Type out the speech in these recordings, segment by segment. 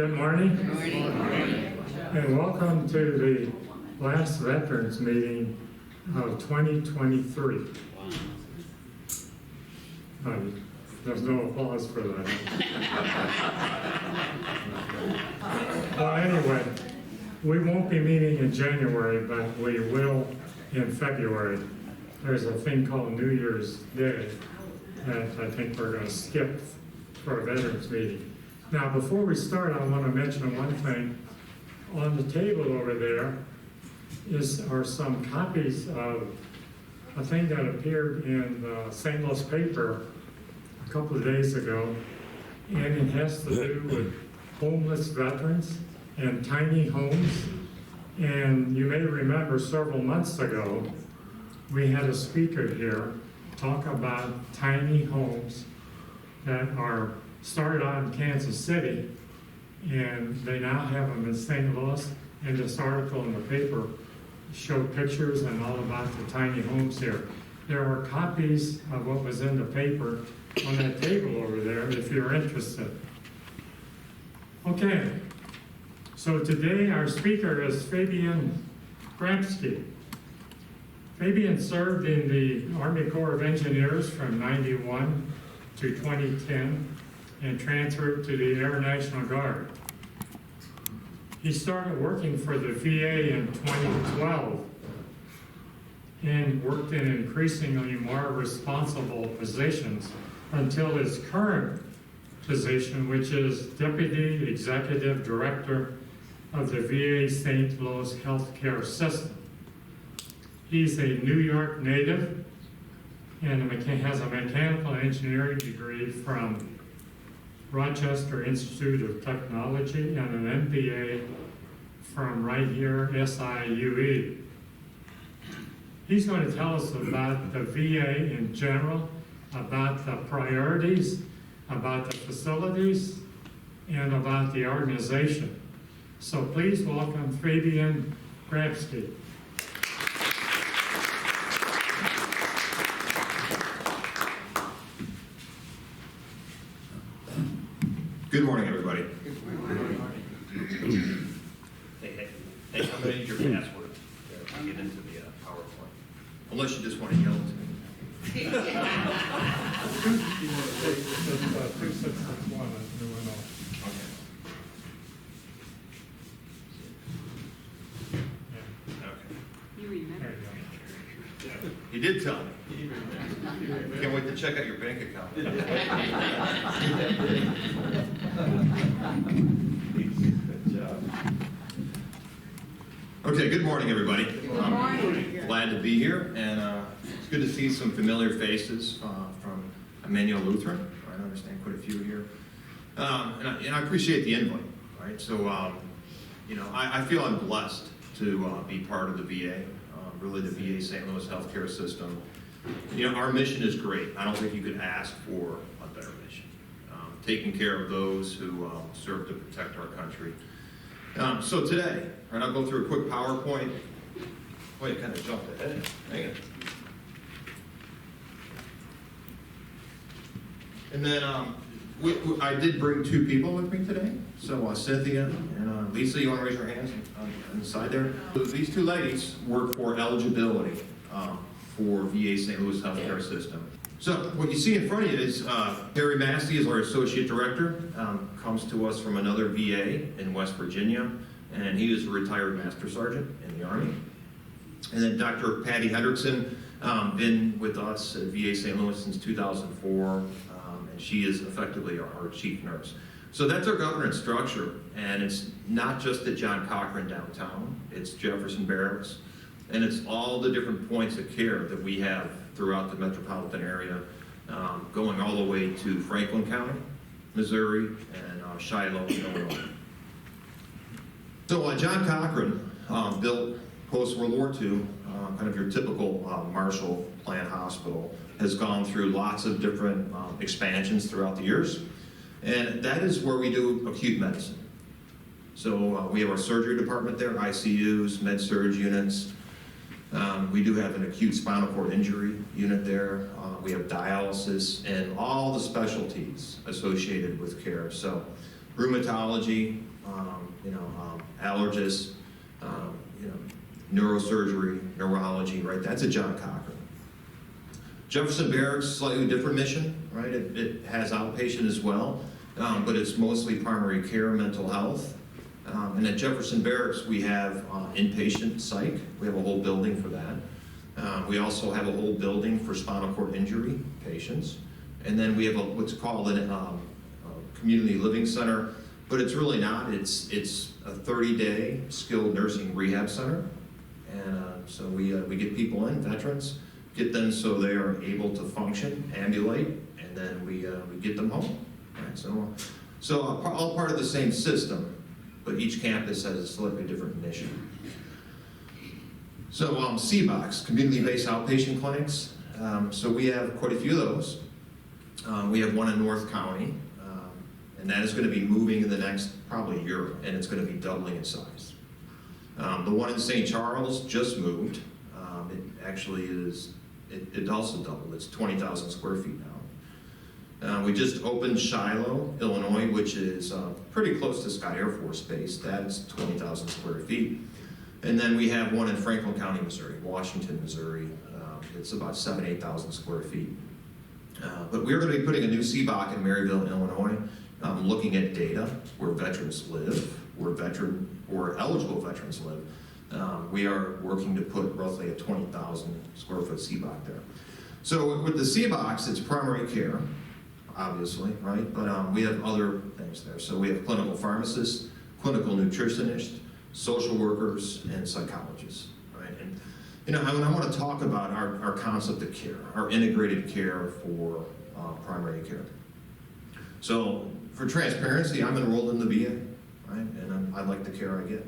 Good morning. Good morning. And welcome to the last Veterans Meeting of 2023. There's no applause for that. Well, anyway, we won't be meeting in January, but we will in February. There's a thing called New Year's Day that I think we're going to skip for a Veterans Meeting. Now, before we start, I want to mention one thing. On the table over there are some copies of a thing that appeared in the St. Louis paper a couple of days ago, and it has to do with homeless veterans and tiny homes. And you may remember several months ago, we had a speaker here talk about tiny homes that are started out in Kansas City, and they now have them in St. Louis. And this article in the paper showed pictures and all about the tiny homes here. There are copies of what was in the paper on that table over there if you're interested. Okay, so today our speaker is Fabian Grabski. Fabian served in the Army Corps of Engineers from '91 to 2010 and transferred to the Air National Guard. He started working for the VA in 2012 and worked in increasingly more responsible positions until his current position, which is Deputy Executive Director of the VA St. Louis Healthcare System. He's a New York native and has a mechanical engineering degree from Rochester Institute of Technology and an MBA from right here, SIUE. He's going to tell us about the VA in general, about the priorities, about the facilities, and about the organization. So please welcome Fabian Grabski. Good morning, everybody. Good morning. Hey, I'm going to need your password to get into the PowerPoint. Unless you just want to yell to me. 2661 is new and all. Okay. You remember? There you go. He did tell me. Can't wait to check out your bank account. Good job. Okay, good morning, everybody. Good morning. Glad to be here, and it's good to see some familiar faces from Emmanuel Lutheran. I understand quite a few here. And I appreciate the invite, right? So, I feel I'm blessed to be part of the VA, really the VA St. Louis healthcare system. Our mission is great. I don't think you could ask for a better mission. Taking care of those who serve to protect our country. So today, right, I'll go through a quick PowerPoint. Wait, it kind of jumped ahead. Hang on. And then I did bring two people with me today. So Cynthia and Lisa, you want to raise your hands on the side there? So these two ladies work for eligibility for VA St. Louis healthcare system. So what you see in front of you is Harry Massey is our associate director, comes to us from another VA in West Virginia, and he is a retired master sergeant in the Army. And then Dr. Patty Hendrickson, been with us at VA St. Louis since 2004, and she is effectively our chief nurse. So that's our governance structure, and it's not just at John Cochran downtown, it's Jefferson Barracks, and it's all the different points of care that we have throughout the metropolitan area, going all the way to Franklin County, Missouri, and Shiloh, Illinois. So John Cochran built post-World War II, kind of your typical Marshall Plan hospital, has gone through lots of different expansions throughout the years, and that is where we do acute medicine. So we have our surgery department there, ICUs, med-surg units. We do have an acute spinal cord injury unit there. We have dialysis and all the specialties associated with care. So rheumatology, allergists, neurosurgery, neurology, right? That's a John Cochran. Jefferson Barracks, slightly different mission, right? It has outpatient as well, but it's mostly primary care, mental health. And at Jefferson Barracks, we have inpatient psych. We have a whole building for that. We also have a whole building for spinal cord injury patients. And then we have what's called a community living center, but it's really not. It's a 30-day skilled nursing rehab center. And so we get people in, veterans, get them so they are able to function, ambulate, and then we get them home. Right? So all part of the same system, but each campus has a slightly different mission. So CBOCs, community-based outpatient clinics. So we have quite a few of those. We have one in North County, and that is going to be moving in the next probably year, and it's going to be doubling in size. The one in St. Charles just moved. It actually is, it also doubled. It's 20,000 square feet now. We just opened Shiloh, Illinois, which is pretty close to Scott Air Force Base. That's 20,000 square feet. And then we have one in Franklin County, Missouri, Washington, Missouri. It's about 8,000 square feet. But we're going to be putting a new CBOC in Maryville, Illinois, looking at data where veterans live, where eligible veterans live. We are working to put roughly a 20,000 square foot CBOC there. So with the CBOCs, it's primary care, obviously, right? But we have other things there. So we have clinical pharmacists, clinical nutritionists, social workers, and psychologists, right? And I want to talk about our concept of care, our integrated care for primary care. So for transparency, I'm enrolled in the VA, right? And I like the care I get.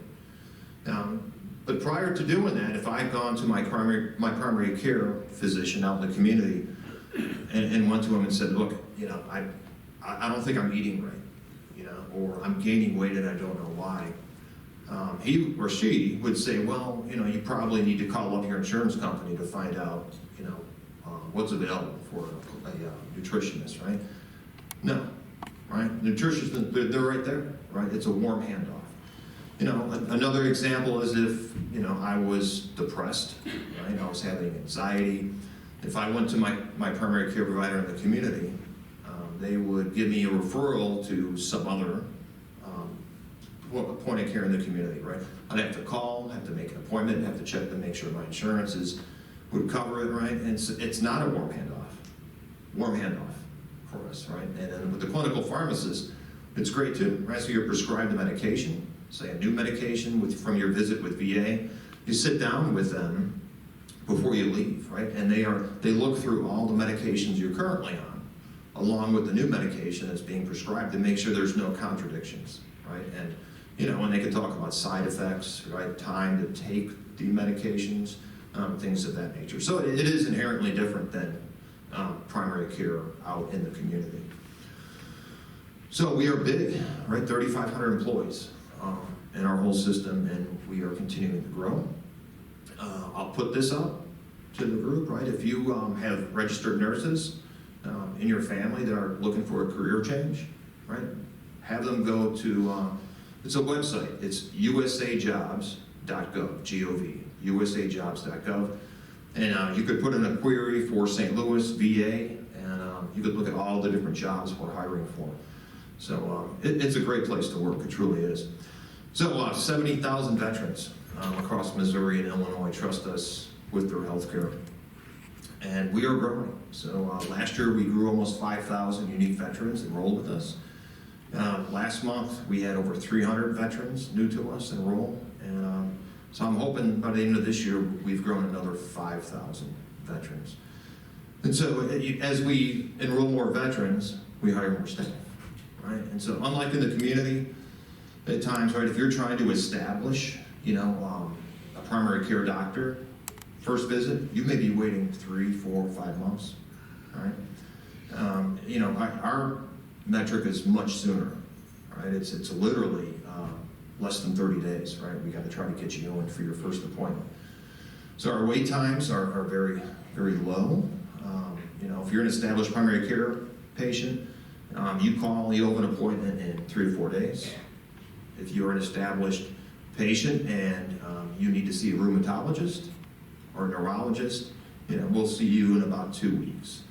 But prior to doing that, if I've gone to my primary care physician out in the community and went to him and said, look, I don't think I'm eating right, or I'm gaining weight and I don't know why. He or she would say, well, you probably need to call up your insurance company to find out, what's available for a nutritionist, right? No, right? Nutritionists, they're right there, right? It's a warm handoff. Another example is if, I was depressed, right? I was having anxiety. If I went to my primary care provider in the community, they would give me a referral to some other point of care in the community, right? I'd have to call, have to make an appointment, have to check to make sure my insurances would cover it, right? And it's not a warm handoff for us, right? And then with the clinical pharmacist, it's great too, right? So you're prescribed a medication, say a new medication from your visit with VA. You sit down with them before you leave, right? And they look through all the medications you're currently on, along with the new medication that's being prescribed to make sure there's no contradictions, right? And and they can talk about side effects, right? Time to take the medications, things of that nature. So it is inherently different than primary care out in the community. So we are big, right? 3,500 employees in our whole system, and we are continuing to grow. I'll put this up to the group, right? If you have registered nurses in your family that are looking for a career change, right? Have them go to, it's a website. It's usajobs.gov, G-O-V, usajobs.gov. And you could put in a query for St. Louis, VA, and you could look at all the different jobs we're hiring for. So it's a great place to work, it truly is. So 70,000 veterans across Missouri and Illinois trust us with their health care. And we are growing. So last year we grew almost 5,000 unique veterans enrolled with us. Last month we had over 300 veterans new to us enroll. And so I'm hoping by the end of this year we've grown another 5,000 veterans. And so as we enroll more veterans, we hire more staff, right? And so unlike in the community, at times, right, if you're trying to establish, a primary care doctor, first visit, you may be waiting 3, 4, 5 months, right? Our metric is much sooner, right? It's literally less than 30 days, right? We got to try to get you in for your first appointment. So our wait times are very, very low. If you're an established primary care patient, you call, you have an appointment in 3 to 4 days. If you're an established patient and you need to see a rheumatologist or a neurologist, we'll see you in about 2 weeks.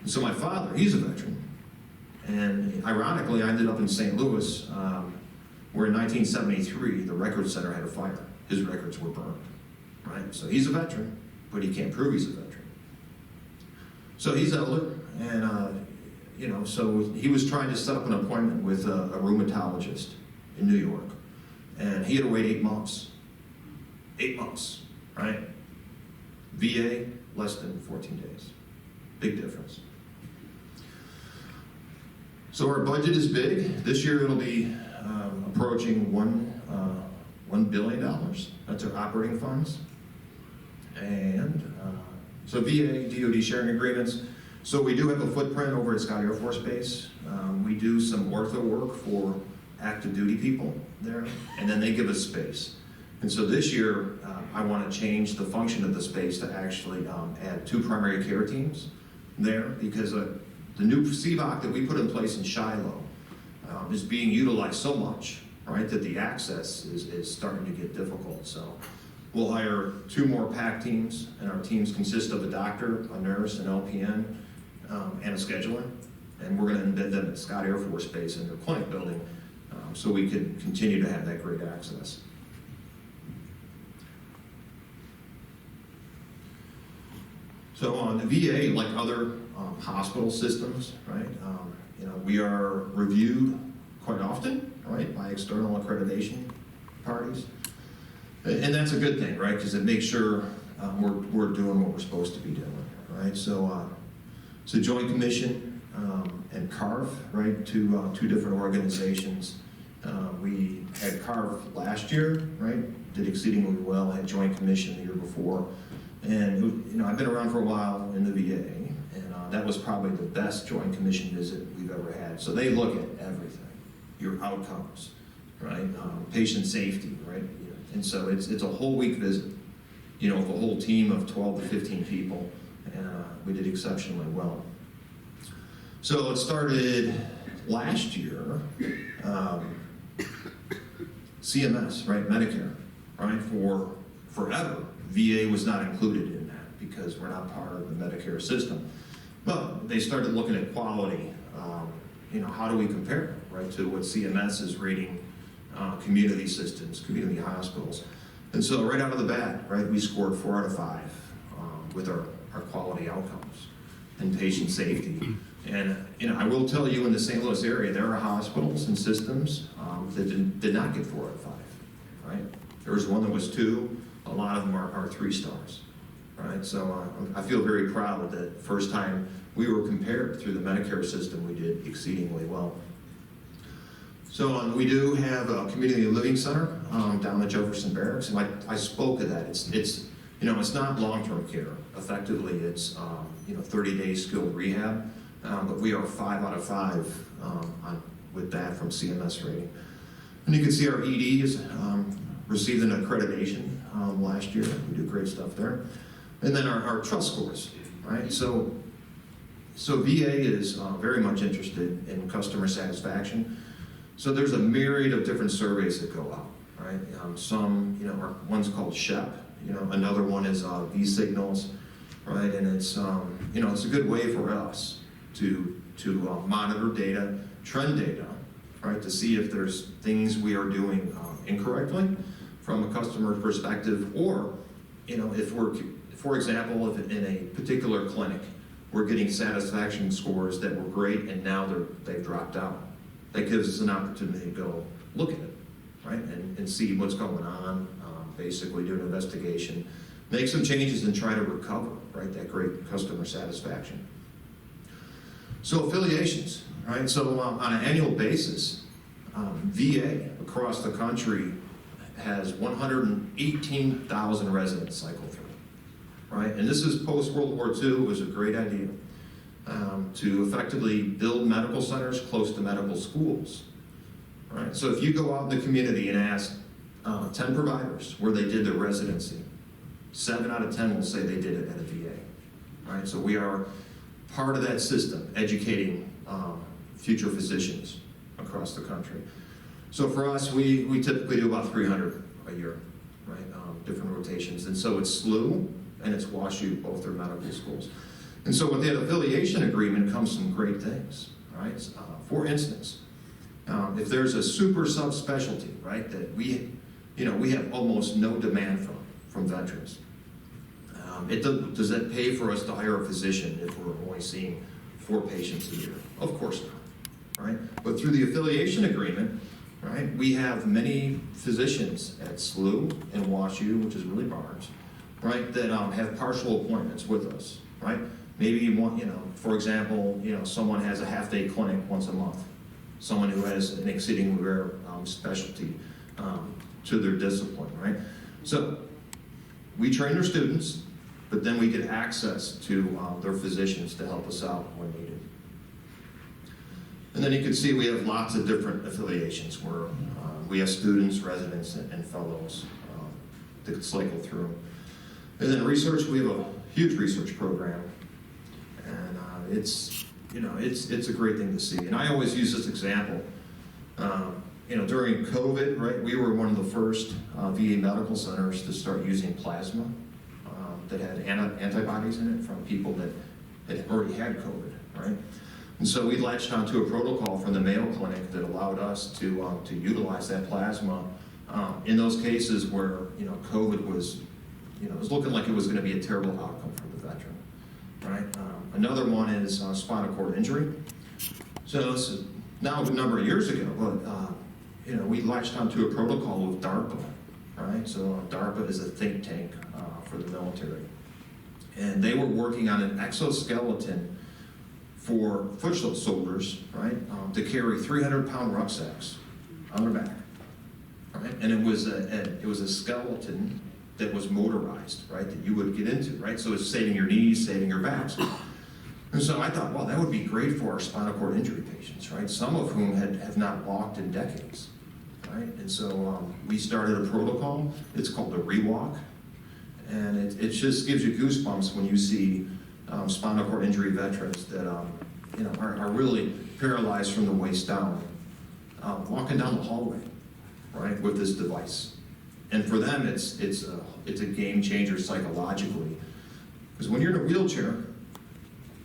And so my father, he's a veteran. And ironically, I ended up in St. Louis, where in 1973, the record center had a fire. His records were burned, right? So he's a veteran, but he can't prove he's a veteran. So he's elder, and so he was trying to set up an appointment with a rheumatologist in New York, and he had to wait 8 months. 8 months, right? VA, less than 14 days. Big difference. So our budget is big. This year it'll be approaching $1 billion. That's our operating funds. And so VA, DoD sharing agreements. So we do have a footprint over at Scott Air Force Base. We do some ortho work for active duty people there, and then they give us space. And so this year, I want to change the function of the space to actually add 2 primary care teams there, because the new CVOC that we put in place in Shiloh is being utilized so much, right, that the access is starting to get difficult. So we'll hire 2 more PAC teams, and our teams consist of a doctor, a nurse, an LPN, and a scheduler. And we're going to embed them at Scott Air Force Base in their clinic building so we can continue to have that great access. So on the VA, like other hospital systems, right, we are reviewed quite often, right, by external accreditation parties. And that's a good thing, right, because it makes sure we're doing what we're supposed to be doing, right? So Joint Commission and CARF, right, two different organizations. We had CARF last year, right, did exceedingly well, had Joint Commission the year before. And, I've been around for a while in the VA, and that was probably the best Joint Commission visit we've ever had. So they look at everything, your outcomes, right, patient safety, right? And so it's a whole week visit, with a whole team of 12 to 15 people, and we did exceptionally well. So it started last year, CMS, right, Medicare, right, for forever. VA was not included in that because we're not part of the Medicare system. But they started looking at quality, how do we compare, right, to what CMS is rating community systems, community hospitals. And so right out of the bat, right, we scored 4 out of 5 with our quality outcomes and patient safety. And, I will tell you, in the St. Louis area, there are hospitals and systems that did not get 4 out of 5, right? There was one that was 2. A lot of them are 3 stars, right? So I feel very proud that first time we were compared through the Medicare system, we did exceedingly well. So we do have a community living center down at Jefferson Barracks, and I spoke of that. It's not long-term care. Effectively, it's 30-day skilled rehab, but we are 5 out of 5 with that from CMS rating. And you can see our ED is received an accreditation last year. We do great stuff there. And then our trust scores, right? So VA is very much interested in customer satisfaction. So there's a myriad of different surveys that go out, right? Some, one's called SHEP, another one is V-Signals, right? And it's, it's a good way for us to monitor data, trend data, right? To see if there's things we are doing incorrectly from a customer perspective, or, if we're, for example, if in a particular clinic, we're getting satisfaction scores that were great and now they've dropped out. That gives us an opportunity to go look at it, right, and see what's going on, basically do an investigation, make some changes and try to recover, right, that great customer satisfaction. So affiliations, right, so on an annual basis, VA across the country has 118,000 residents cycle through, right, and this is post-World War II. It was a great idea. To effectively build medical centers close to medical schools, right? So if you go out in the community and ask 10 providers where they did their residency, 7 out of 10 will say they did it at a VA, right? So we are part of that system, educating future physicians across the country. So for us, we typically do about 300 a year, right? Different rotations. And so it's SLU and it's WashU, both are medical schools. And so with that affiliation agreement comes some great things, right? For instance, if there's a super subspecialty, right, that we have almost no demand from veterans, does that pay for us to hire a physician if we're only seeing 4 patients a year? Of course not, right? But through the affiliation agreement, right, we have many physicians at SLU and WashU, which is really Barnes, right, that have partial appointments with us, right? Maybe you want, for example, someone has a half-day clinic once a month, someone who has an exceedingly rare specialty to their discipline, right? So we train their students, but then we get access to their physicians to help us out when needed. And then you can see we have lots of different affiliations where we have students, residents, and fellows that cycle through. And then research, we have a huge research program, and it's a great thing to see. And I always use this example. During COVID, right, we were one of the first VA medical centers to start using plasma that had antibodies in it from people that had already had COVID, right? And so we latched onto a protocol from the Mayo Clinic that allowed us to utilize that plasma in those cases where COVID was, it was looking like it was going to be a terrible outcome for the veteran, right? Another one is spinal cord injury. So this is now a number of years ago, but we latched onto a protocol with DARPA, right? So DARPA is a think tank for the military, and they were working on an exoskeleton for foot soldiers, right, to carry 300-pound rucksacks on their back, right? And it was a skeleton that was motorized, right, that you would get into, right? So it's saving your knees, saving your backs. And so I thought, well, that would be great for our spinal cord injury patients, right? Some of whom have not walked in decades, right? And so we started a protocol. It's called the ReWalk, and it just gives you goosebumps when you see spinal cord injury veterans that are really paralyzed from the waist down, walking down the hallway, right, with this device. And for them, it's a game changer psychologically, because when you're in a wheelchair,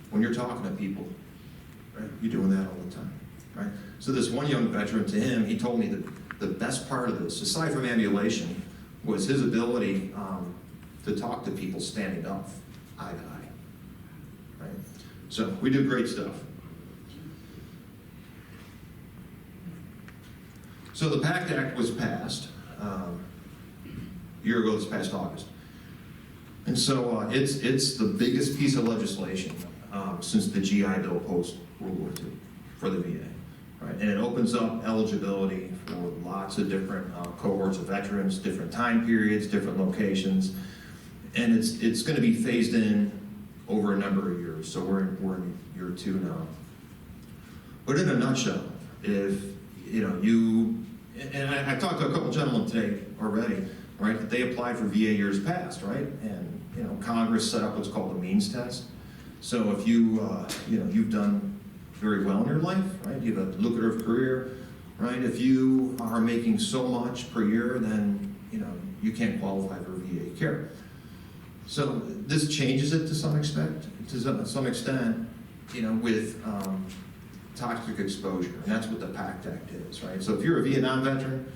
when you're talking to people, right, you're doing that all the time, right? So this one young veteran, to him, he told me that the best part of this, aside from ambulation, was his ability to talk to people standing up, eye to eye, right? So we do great stuff. So the PACT Act was passed a year ago, this past August. And so it's the biggest piece of legislation since the GI Bill post-World War II for the VA, right? And it opens up eligibility for lots of different cohorts of veterans, different time periods, different locations, and it's going to be phased in over a number of years. So we're in year 2 now. But in a nutshell, if and I talked to a couple gentlemen today already, right? That they applied for VA years past, right? And Congress set up what's called a means test. So if you've done very well in your life, right? You have a lucrative career, right? If you are making so much per year, then you can't qualify for VA care. So this changes it to some extent. With toxic exposure, and that's what the PACT Act is, right? So if you're a Vietnam veteran,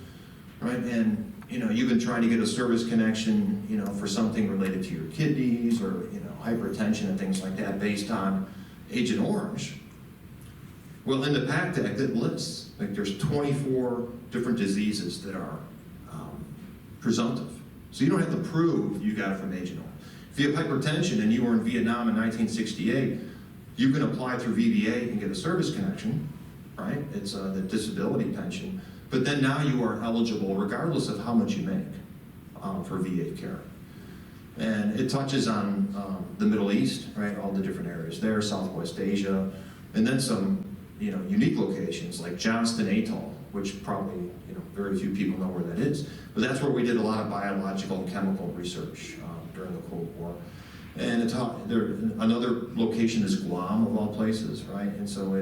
right, and you've been trying to get a service connection, for something related to your kidneys or hypertension and things like that, based on Agent Orange. Well, in the PACT Act, it lists there's 24 different diseases that are presumptive. So you don't have to prove you got it from Agent Orange. If you have hypertension and you were in Vietnam in 1968, you can apply through VBA and get a service connection, right? It's the disability pension. But then now you are eligible regardless of how much you make for VA care. And it touches on the Middle East, right? All the different areas there, Southwest Asia, and then some unique locations like Johnston Atoll, which probably very few people know where that is. But that's where we did a lot of biological and chemical research during the Cold War. And another location is Guam, of all places, right? And so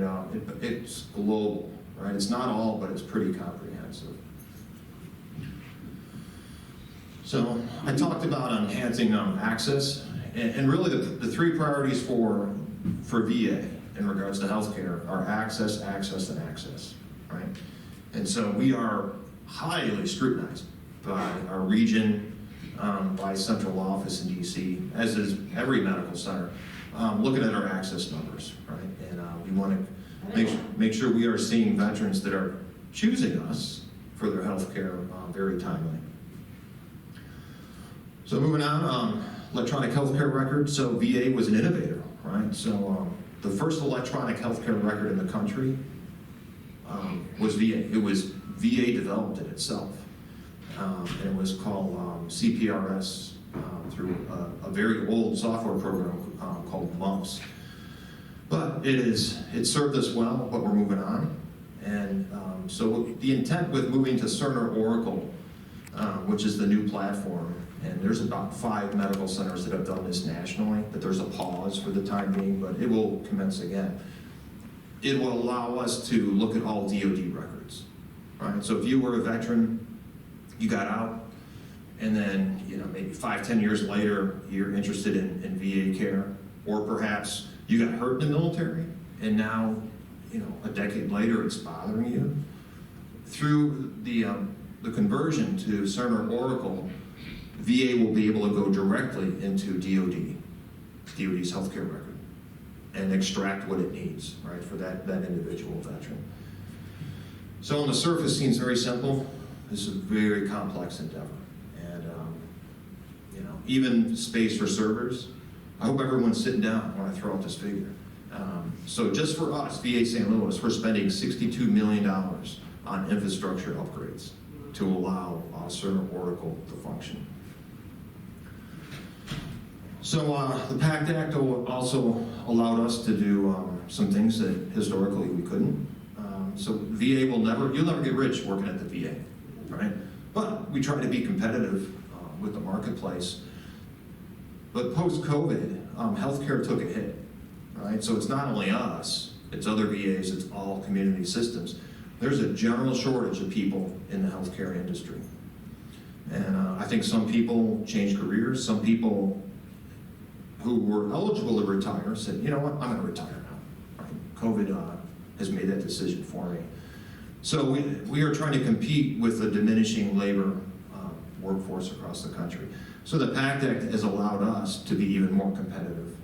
it's global, right? It's not all, but it's pretty comprehensive. So I talked about enhancing access, and really the three priorities for VA in regards to healthcare are access, access, and access, right? And so we are highly scrutinized by our region, by central office in DC, as is every medical center, looking at our access numbers, right? And we want to make sure we are seeing veterans that are choosing us for their health care very timely. So moving on, electronic healthcare record. So VA was an innovator, right? So the first electronic healthcare record in the country was VA. It was VA developed it itself. And it was called CPRS through a very old software program called MUMPS. But it served us well, but we're moving on. And so the intent with moving to Cerner Oracle, which is the new platform, and there's about 5 medical centers that have done this nationally, but there's a pause for the time being, but it will commence again. It will allow us to look at all DoD records, right? So if you were a veteran, you got out, and then maybe 5-10 years later, you're interested in VA care, or perhaps you got hurt in the military, and now, a decade later, it's bothering you. Through the conversion to Cerner Oracle, VA will be able to go directly into DoD's healthcare record, and extract what it needs, right, for that individual veteran. So on the surface, seems very simple. This is a very complex endeavor, and even space for servers. I hope everyone's sitting down when I throw out this figure. So just for us, VA St. Louis, we're spending $62 million on infrastructure upgrades to allow Cerner Oracle to function. So the PACT Act also allowed us to do some things that historically we couldn't. So VA you'll never get rich working at the VA, right? But we try to be competitive with the marketplace. But post-COVID, healthcare took a hit, right? So it's not only us, it's other VAs, it's all community systems. There's a general shortage of people in the healthcare industry. And I think some people changed careers. Some people who were eligible to retire said, you know what, I'm gonna retire now, right? COVID has made that decision for me. So we are trying to compete with the diminishing labor workforce across the country. So the PACT Act has allowed us to be even more competitive.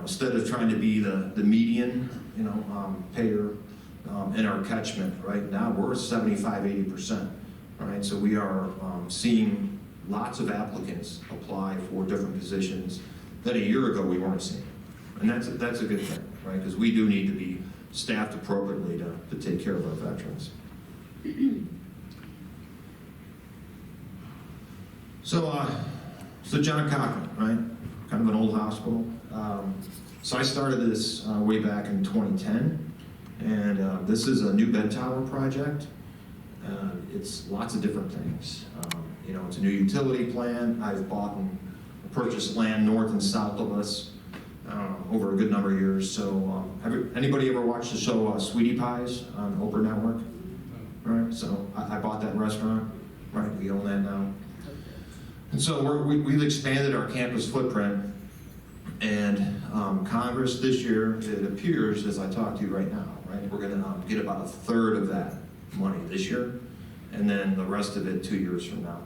Instead of trying to be the median, payer in our catchment, right now we're 75-80%, right? So we are seeing lots of applicants apply for different positions that a year ago we weren't seeing. And that's a good thing, right? Because we do need to be staffed appropriately to take care of our veterans. So John Cochrane, right? Kind of an old hospital. So I started this way back in 2010, and this is a new bed tower project. It's lots of different things. It's a new utility plan. I've bought and purchased land north and south of us over a good number of years. So anybody ever watched the show Sweetie Pies on Oprah Network? Right. So I bought that restaurant. Right. We own that now. And so we've expanded our campus footprint. And Congress this year, it appears, as I talk to you right now, right, we're going to get about 1/3 of that money this year, and then the rest of it 2 years from now.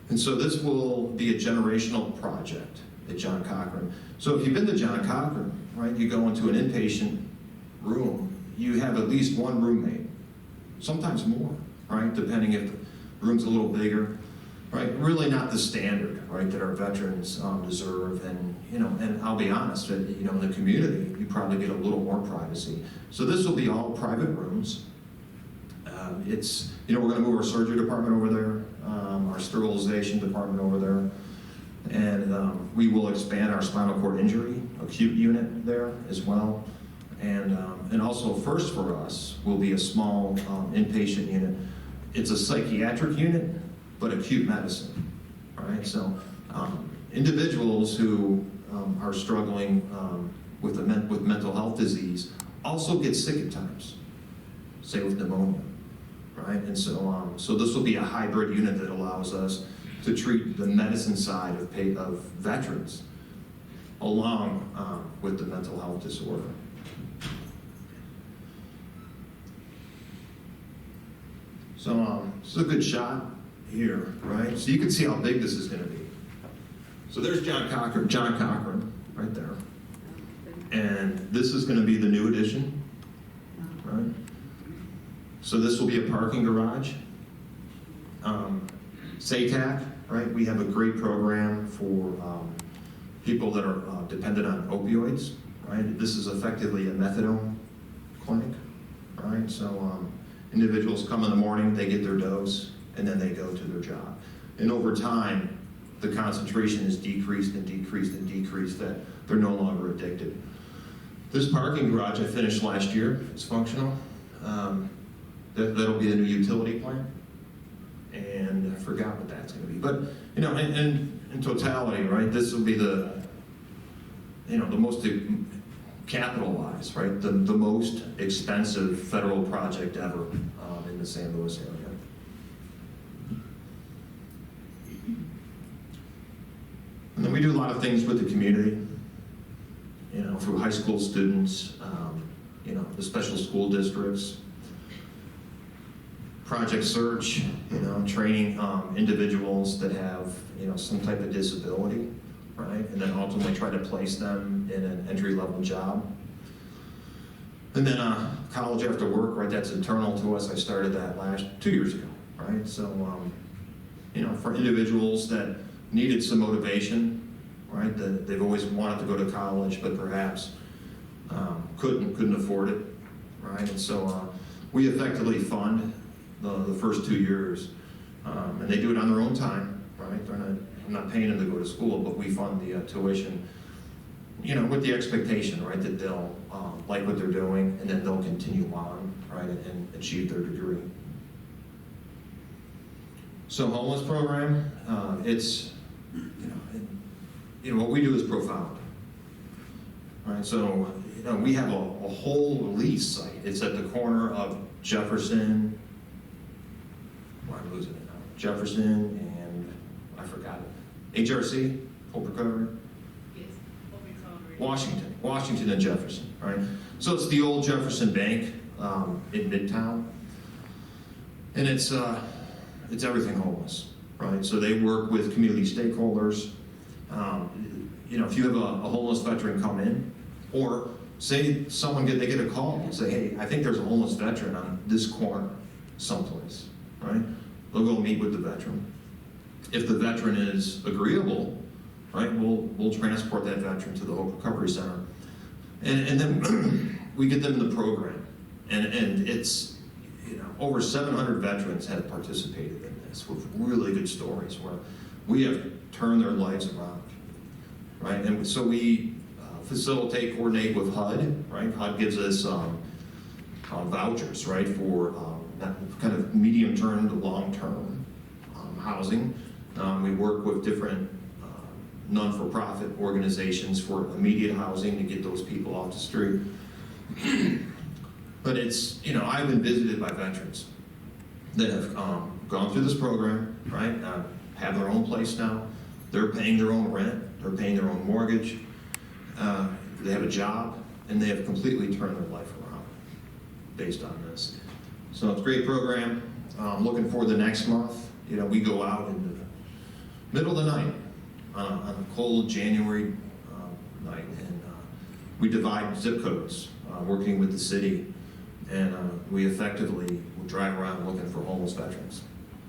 And so this will be a generational project at John Cochrane. So if you've been to John Cochrane, right, you go into an inpatient room, you have at least one roommate, sometimes more, right, depending if the room's a little bigger, right, really not the standard, right, that our veterans deserve. And I'll be honest, that in the community, you probably get a little more privacy. So this will be all private rooms. We're going to move our surgery department over there, our sterilization department over there, and we will expand our spinal cord injury acute unit there as well. And also first for us will be a small inpatient unit. It's a psychiatric unit, but acute medicine, all right? So individuals who are struggling with mental health disease also get sick at times. say with pneumonia, right? And so, so this will be a hybrid unit that allows us to treat the medicine side of veterans along with the mental health disorder. So this is a good shot here, right? So you can see how big this is going to be. So there's John Cochran, right there. And this is going to be the new addition, right? So this will be a parking garage. SATAC, right? We have a great program for people that are dependent on opioids, right? This is effectively a methadone clinic, right? So individuals come in the morning, they get their dose, and then they go to their job. And over time, the concentration is decreased and decreased and decreased, that they're no longer addicted. This parking garage I finished last year. It's functional. That'll be a new utility plant. And I forgot what that's going to be. But, you know, in totality, right, this will be the most capitalized, right, the most expensive federal project ever in the St. Louis area. And then we do a lot of things with the community, you know, through high school students, you know, the special school districts, Project Search, you know, training individuals that have, you know, some type of disability, right? And then ultimately try to place them in an entry-level job. And then college after work, right? That's internal to us. I started that 2 years ago, right? So, you know, for individuals that needed some motivation, right? That they've always wanted to go to college, but perhaps couldn't afford it, right? And so we effectively fund the first 2 years, and they do it on their own time, right? I'm not paying them to go to school, but we fund the tuition, you know, with the expectation, right, that they'll like what they're doing, and then they'll continue on, right, and achieve their degree. So homeless program, it's, you know, what we do is profound, right? So, you know, we have a whole release site. It's at the corner of Jefferson, I'm losing it now, Jefferson and, I forgot it, HRC, Hope Recovery? Yes. Hope Recovery. Washington and Jefferson, right? So it's the old Jefferson Bank in Midtown, and it's everything homeless, right? So they work with community stakeholders. You know, if you have a homeless veteran come in, or say they get a call and say, hey, I think there's a homeless veteran on this corner someplace, right? They'll go meet with the veteran. If the veteran is agreeable, right, we'll transport that veteran to the Hope Recovery Center. And then we get them in the program. And it's, you know, over 700 veterans have participated in this with really good stories where we have turned their lives around, right? And so we facilitate, coordinate with HUD, right? HUD gives us vouchers, right, for that kind of medium-term to long-term housing. We work with different non-for-profit organizations for immediate housing to get those people off the street. But it's, you know, I've been visited by veterans that have gone through this program, right? Have their own place now. They're paying their own rent. They're paying their own mortgage. They have a job, and they have completely turned their life around based on this. So it's a great program. Looking for the next month. You know, we go out in the middle of the night on a cold January night, and we divide zip codes, working with the city, and we effectively will drive around looking for homeless veterans.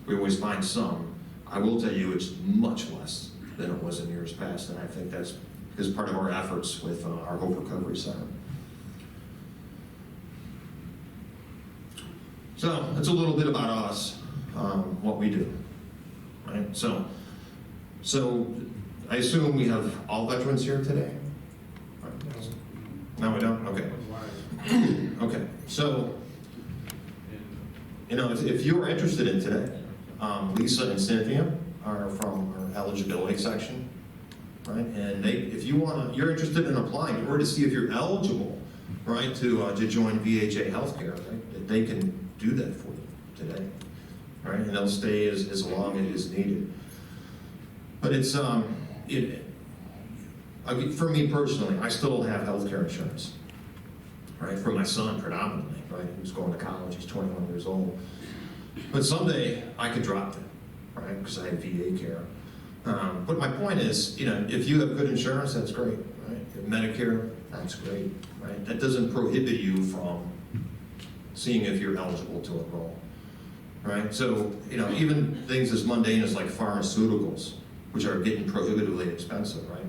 We always find some. I will tell you, it's much less than it was in years past, and I think that's because part of our efforts with our Hope Recovery Center. So that's a little bit about us, what we do, right? So I assume we have all veterans here today? No, we don't? Okay. Okay, so, you know, if you're interested in today, Lisa and Cynthia are from our eligibility section, right? And if you're interested in applying, or to see if you're eligible, right, to join VHA Healthcare, right? That they can do that for you today, right? And they'll stay as long as is needed. But it's, for me personally, I still have healthcare insurance, right? For my son predominantly, right? Who's going to college, he's 21 years old. But someday I could drop that, right? Because I have VA care. But my point is, if you have good insurance, that's great, right? If Medicare, that's great, right? That doesn't prohibit you from seeing if you're eligible to enroll, right? So, even things as mundane as like pharmaceuticals, which are getting prohibitively expensive, right?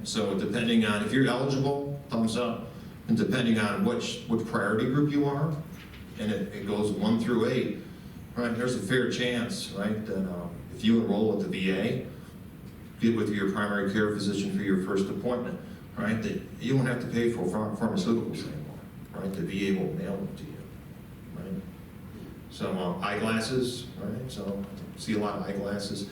So depending on if you're eligible, thumbs up, and depending on which priority group you are, and it goes 1 through 8, right? There's a fair chance, right, that if you enroll at the VA, get with your primary care physician for your first appointment, right, that you won't have to pay for pharmaceuticals anymore, right? The VA will mail them to you, right? So eyeglasses, right? So see a lot of eyeglasses.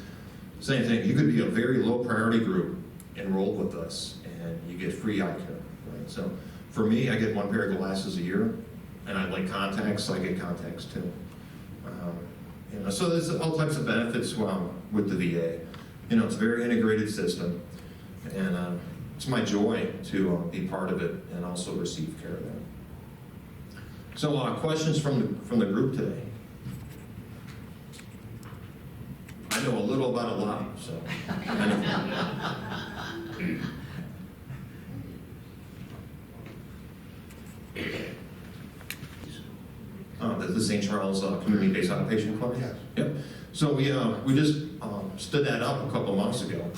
Same thing. You could be a very low priority group enrolled with us, and you get free eye care, right? So for me, I get 1 pair of glasses a year, and I like contacts, so I get contacts too. So there's all types of benefits with the VA. It's a very integrated system, and it's my joy to be part of it and also receive care there. So questions from the group today? I know a little about a lot, so. The St. Charles Community-Based Outpatient Clinic? Yes. Yep. So we just stood that up a couple of months ago.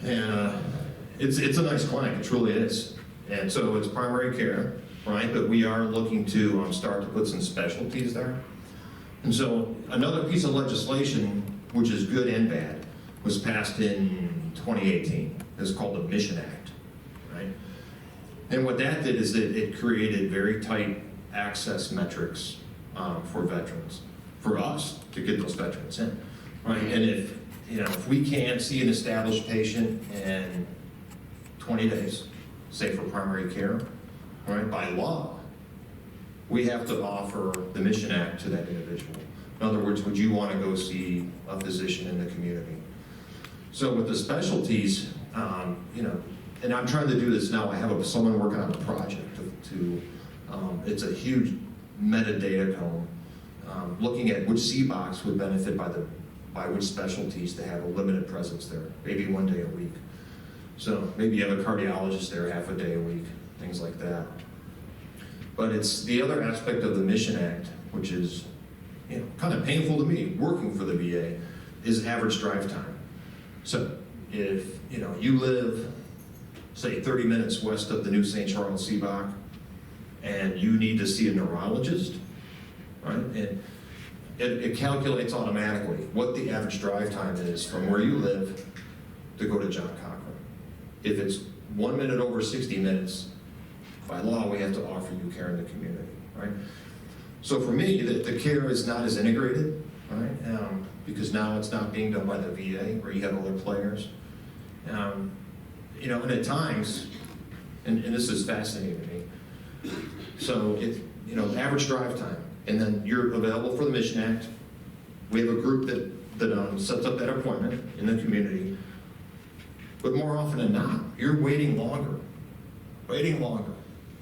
And it's a nice clinic, it truly is. And so it's primary care, right? But we are looking to start to put some specialties there. And so another piece of legislation, which is good and bad, was passed in 2018. It's called the Mission Act, right? And what that did is it created very tight access metrics for veterans, for us to get those veterans in, right? And if we can't see an established patient in 20 days, say for primary care, right, by law, we have to offer the Mission Act to that individual. In other words, would you want to go see a physician in the community? So with the specialties, and I'm trying to do this now. I have someone working on a project it's a huge metadata cone, looking at which CBOX would benefit by which specialties to have a limited presence there, maybe 1 day a week. So maybe you have a cardiologist there half a day a week, things like that. But it's the other aspect of the Mission Act, which is kind of painful to me, working for the VA, is average drive time. So if you live, say, 30 minutes west of the new St. Charles CBOC, and you need to see a neurologist, right? And it calculates automatically what the average drive time is from where you live to go to John Cochrane. If it's 1 minute over 60 minutes, by law, we have to offer you care in the community, right? So for me, the care is not as integrated, right? Because now it's not being done by the VA, where you have other players. And at times, and this is fascinating to me, so it's, average drive time, and then you're available for the Mission Act. We have a group that sets up that appointment in the community. But more often than not, you're waiting longer,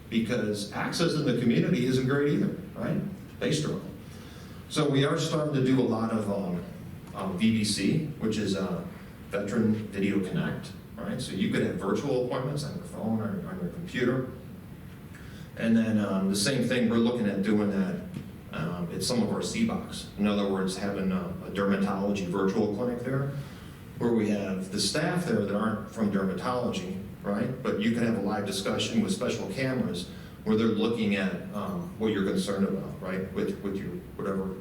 because access in the community isn't great either, right? They struggle. So we are starting to do a lot of VBC, which is Veteran Video Connect, right? So you could have virtual appointments on your phone or on your computer. And then the same thing, we're looking at doing that at some of our CBOCs. In other words, having a dermatology virtual clinic there, where we have the staff there that aren't from dermatology, right? But you can have a live discussion with special cameras where they're looking at what you're concerned about, right? With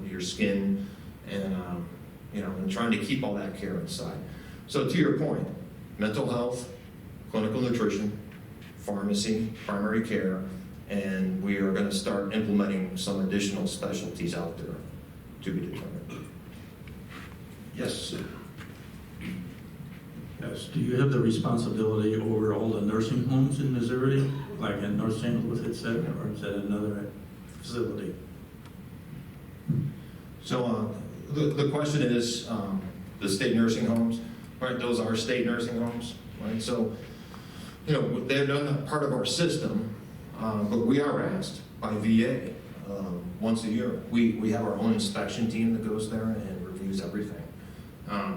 your skin, and and trying to keep all that care inside. So to your point, mental health, clinical nutrition, pharmacy, primary care, and we are going to start implementing some additional specialties out there to be determined. Yes, sir. Yes, ask, do you have the responsibility over all the nursing homes in Missouri, like in North St. Louis, it said, or is that another facility? So the question is, the state nursing homes, right? Those are state nursing homes, right? So, they're not part of our system, but we are asked by VA once a year. We have our own inspection team that goes there and reviews everything,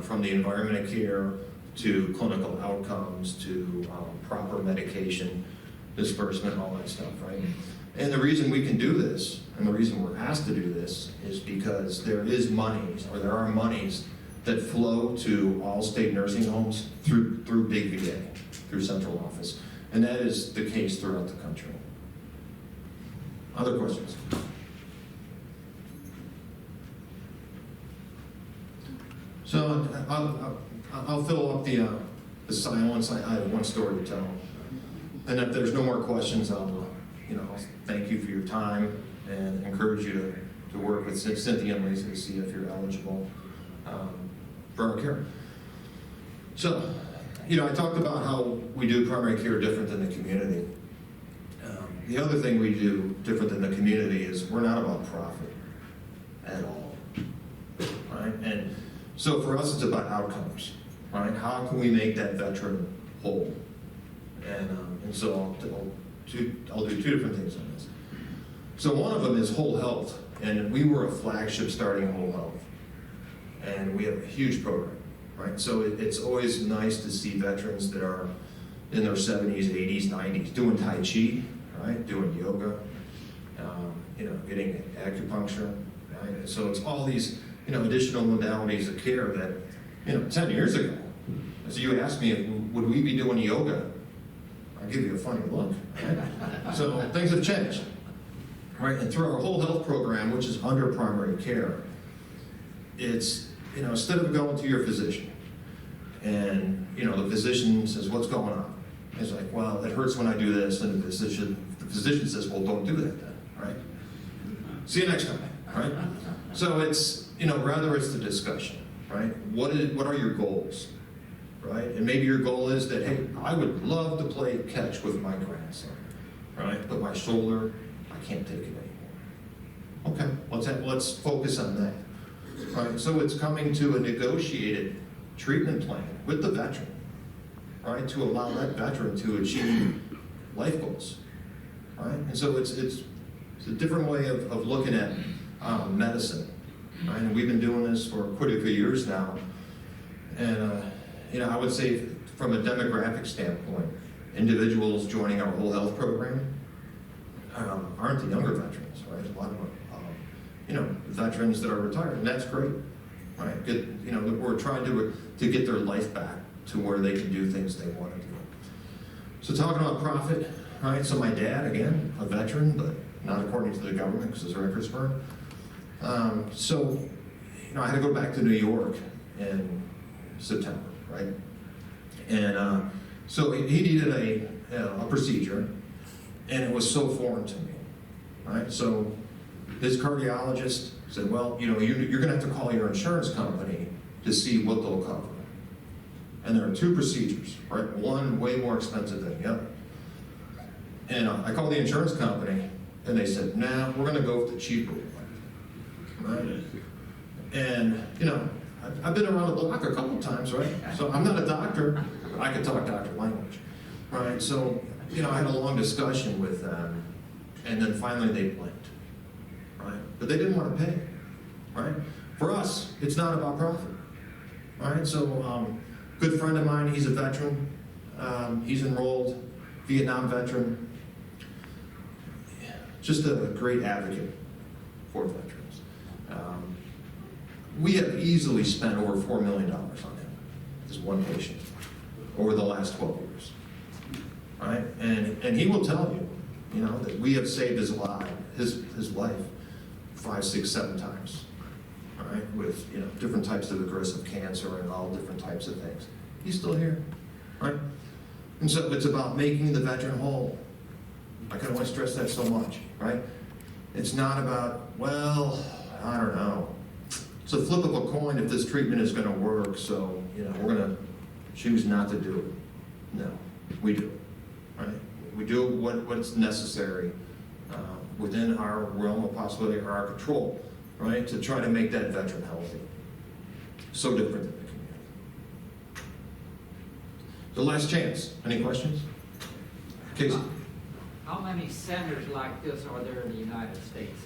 from the environment of care to clinical outcomes to proper medication disbursement, all that stuff, right? And the reason we can do this, and the reason we're asked to do this, is because there are monies that flow to all state nursing homes through Big VA, through central office. And that is the case throughout the country. Other questions? So I'll fill up the silence. I have one story to tell. And if there's no more questions, I'll thank you for your time and encourage you to work with Cynthia and Lisa to see if you're eligible for our care. So, I talked about how we do primary care different than the community. The other thing we do different than the community is we're not about profit at all, right? And so for us, it's about outcomes, right? How can we make that veteran whole? And so I'll do two different things on this. So one of them is whole health, and we were a flagship starting whole health, and we have a huge program, right? So it's always nice to see veterans that are in their 70s, 80s, 90s doing Tai Chi, right? Doing yoga, getting acupuncture, right? So it's all these, additional modalities of care that, 10 years ago, as you asked me, would we be doing yoga? I'll give you a funny look, right? So things have changed, right? And through our whole health program, which is under primary care, it's, instead of going to your physician and, the physician says, what's going on? It's like, well, it hurts when I do this, and the physician says, well, don't do that then, right? See you next time, right? So it's, rather it's the discussion, right? What are your goals, right? And maybe your goal is that, hey, I would love to play catch with my grandson, right? But my shoulder, I can't take it anymore. Okay, let's focus on that, right? So it's coming to a negotiated treatment plan with the veteran, right, to allow that veteran to achieve life goals, right? And so it's a different way of looking at medicine, right? And we've been doing this for quite a few years now. And, I would say from a demographic standpoint, individuals joining our whole health program aren't the younger veterans, right? A lot of them, veterans that are retired, and that's great, right? We're trying to get their life back to where they can do things they want to do. So talking about profit, right? So my dad, again, a veteran, but not according to the government because his record's burned. So, I had to go back to New York in September, right? And so he needed a procedure, and it was so foreign to me, right? So his cardiologist said, well, you're going to have to call your insurance company to see what they'll cover. And there are two procedures, right? One way more expensive than the other. And I called the insurance company, and they said, nah, we're going to go with the cheaper one, right? And, I've been around the block a couple of times, right? So I'm not a doctor, but I can talk doctor language, right? So, I had a long discussion with them, and then finally they blinked, right? But they didn't want to pay, right? For us, it's not about profit, right? So, good friend of mine, he's a veteran. He's enrolled, Vietnam veteran. Just a great advocate for veterans. We have easily spent over $4 million on him, this one patient, over the last 12 years, right? And he will tell you, that we have saved his life 5, 6, 7 times, right? With, different types of aggressive cancer and all different types of things. He's still here, right? And so it's about making the veteran whole. I can only stress that so much, right? It's not about, well, I don't know. It's a flip of a coin if this treatment is going to work, so, we're going to choose not to do it. No, we do, right? We do what's necessary within our realm of possibility or our control, right, to try to make that veteran healthy. So different than the community. The last chance. Any questions? Casey? How many centers like this are there in the United States?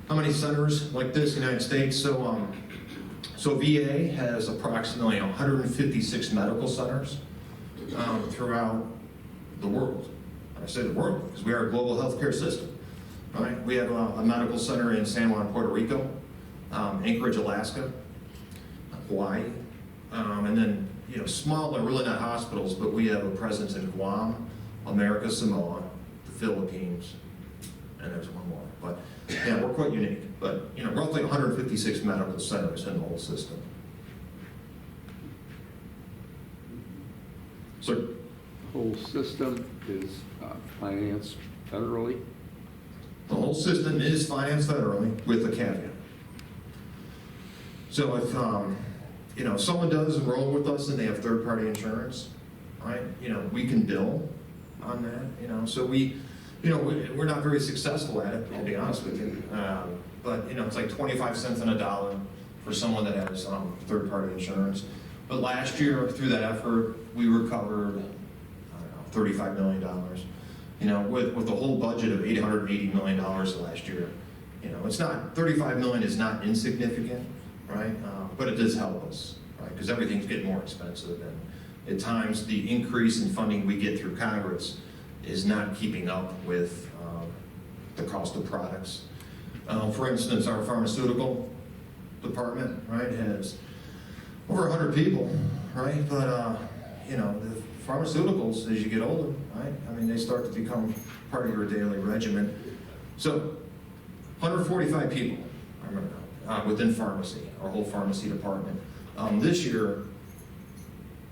How many centers like this in the United States? So VA has approximately 156 medical centers throughout the world. I say the world because we are a global healthcare system. Right? We have a medical center in San Juan, Puerto Rico, Anchorage, Alaska, Hawaii, and then smaller, really not hospitals, but we have a presence in Guam, America, Samoa, the Philippines, and there's one more. But yeah, we're quite unique. But roughly 156 medical centers in the whole system. So The whole system is financed federally. the whole system is financed federally with a caveat. So if someone does enroll with us and they have third-party insurance, right? We can bill on that. So we're not very successful at it. I'll be honest with you. But it's like 25 cents on a dollar for someone that has third-party insurance. But last year, through that effort, we recovered $35 million. With the whole budget of $880 million last year, it's not, 35 million is not insignificant, right? But it does help us, right? Because everything's getting more expensive, and at times the increase in funding we get through Congress is not keeping up with the cost of products. For instance, our pharmaceutical department, right, has over 100 people, right? But the pharmaceuticals, as you get older, right? I mean, they start to become part of your daily regimen. So, 145 people, I remember now, within pharmacy, our whole pharmacy department. This year,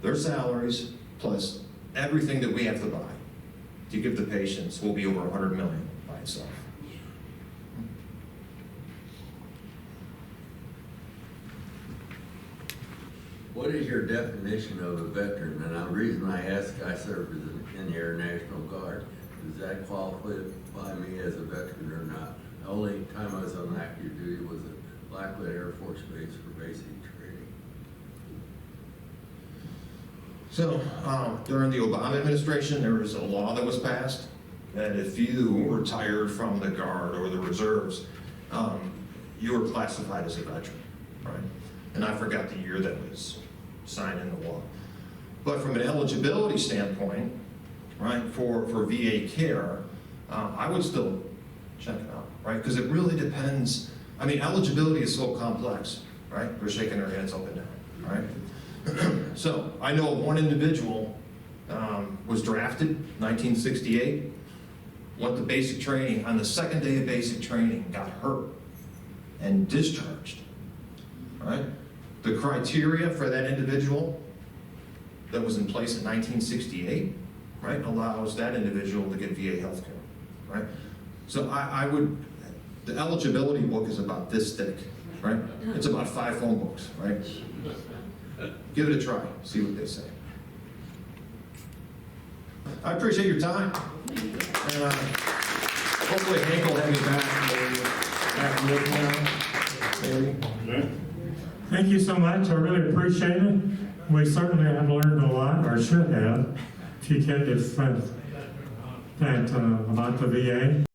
their salaries plus everything that we have to buy to give the patients will be over 100 million by itself. What is your definition of a veteran? And the reason I ask, I served in the Air National Guard. Does that qualify me as a veteran or not? The only time I was on active duty was at Blackwood Air Force Base for basic training. So, during the Obama administration, there was a law that was passed that if you retired from the Guard or the reserves, you were classified as a veteran, right? And I forgot the year that was signed into law. But from an eligibility standpoint, right, for VA care, I would still check it out, right? Because it really depends. I mean, eligibility is so complex, right? We're shaking our heads up and down, right? So I know one individual was drafted 1968, went to basic training. On the second day of basic training, got hurt and discharged, right? The criteria for that individual that was in place in 1968, right, allows that individual to get VA health care, right? So I would, the eligibility book is about this thick, right? It's about 5 phone books, right? Give it a try, see what they say. I appreciate your time. And hopefully Hank will have me back maybe. Thank you so much. I really appreciate it. We certainly have learned a lot, or should have, if you can, about the VA.